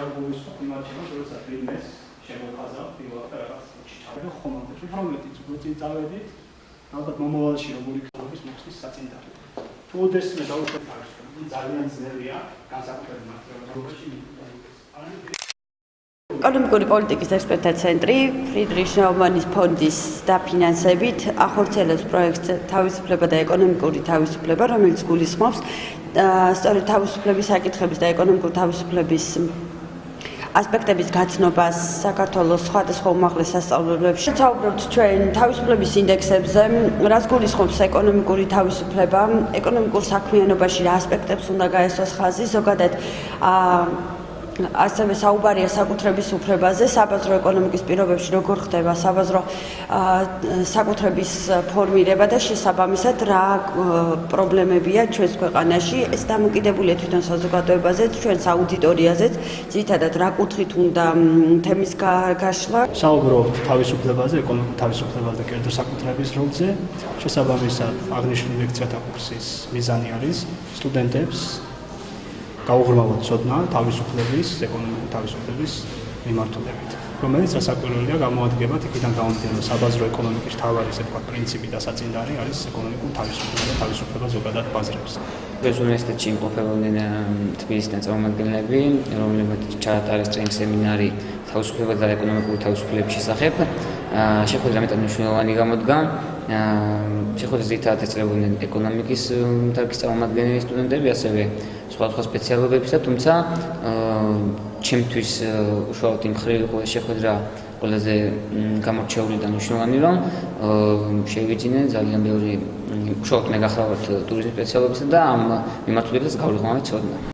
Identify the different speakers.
Speaker 1: შეგვიძლია იმართება, როდესაც ვინმეს შემოხაზავ პირველად რაღაც ჩიტავები ხომამდე. უფრო მეტიც უწინ წავედით, ალბათ მომავალში როგორი ქალების მოხსნის საწინდარი. თუ ოდესმე დაუშვებთ, ძალიან ძნელია განსაკუთრებით მასწავლებლობაში.
Speaker 2: ეკონომიკური პოლიტიკის ექსპერტთა ცენტრი ფრიდრიხ შნაუმანის ფონდის დაფინანსებით ახორციელებს პროექტს თავისუფლება და ეკონომიკური თავისუფლება, რომელიც გულისხმობს სწორედ თავისუფლების საკითხების და ეკონომიკური თავისუფლების ასპექტების გაცნობას საქართველოს სხვადასხვა უმაღლეს სასწავლებლებში. საუბრობთ ჩვენ თავისუფლების ინდექსებზე, რაც გულისხმობს ეკონომიკური თავისუფლება, ეკონომიკურ საქმიანობაში რა ასპექტებს უნდა გაესვას ხაზი, ზოგადად ასევე საუბარია საკუთრების უფლებაზე, საბაზრო ეკონომიკის პირობებში როგორ ხდება საბაზრო საკუთრების ფორმირება და შესაბამისად რა პრობლემებია ჩვენს ქვეყანაში. ეს დამოკიდებულია თვითონ საზოგადოებაზე, ჩვენს აუდიტორიაზეც, ძირითადად რა კუთხით უნდა თემის გაშლა.
Speaker 1: საუბრობთ თავისუფლებაზე, ეკონომიკურ თავისუფლებაზე, კერძო საკუთრების როლზე. შესაბამისად, აღნიშნული ლექციათა კურსის მიზანი არის სტუდენტებს გაუღრმავოთ ცოდნა თავისუფლების, ეკონომიკური თავისუფლების მიმართულებით, რომელიც სასაკვირველია გამოადგებათ იქიდან გამომდინარე, საბაზრო ეკონომიკის მთავარი ესე ვთქვათ პრინციპი და საწინდარი არის ეკონომიკური თავისუფლება და თავისუფლება ზოგადად ბაზრებს.
Speaker 3: ეს უნივერსიტეტში იმყოფებოდნენ თბილისიდან წარმომადგენლები, რომლებმაც ჩაატარეს ტრენინგ სემინარი თავისუფლება და ეკონომიკური თავისუფლების შესახებ. შეხვედრა მეტად მნიშვნელოვანი გამოდგა. შეხვედრას ძირითადად ეწევოდნენ ეკონომიკის დარგის წარმომადგენელი სტუდენტები, ასევე სხვადასხვა სპეციალობებისა, თუმცა ჩემთვის უშუალოდ იმ მხრივ იყო შეხვედრა ყველაზე გამორჩეული და მნიშვნელოვანი, რომ შევიძინე ძალიან ბევრი უშუალოდ მე გახლავართ ტურიზმის სპეციალობისა და ამ მიმართულებითაც გავიღმავით ცოდნა.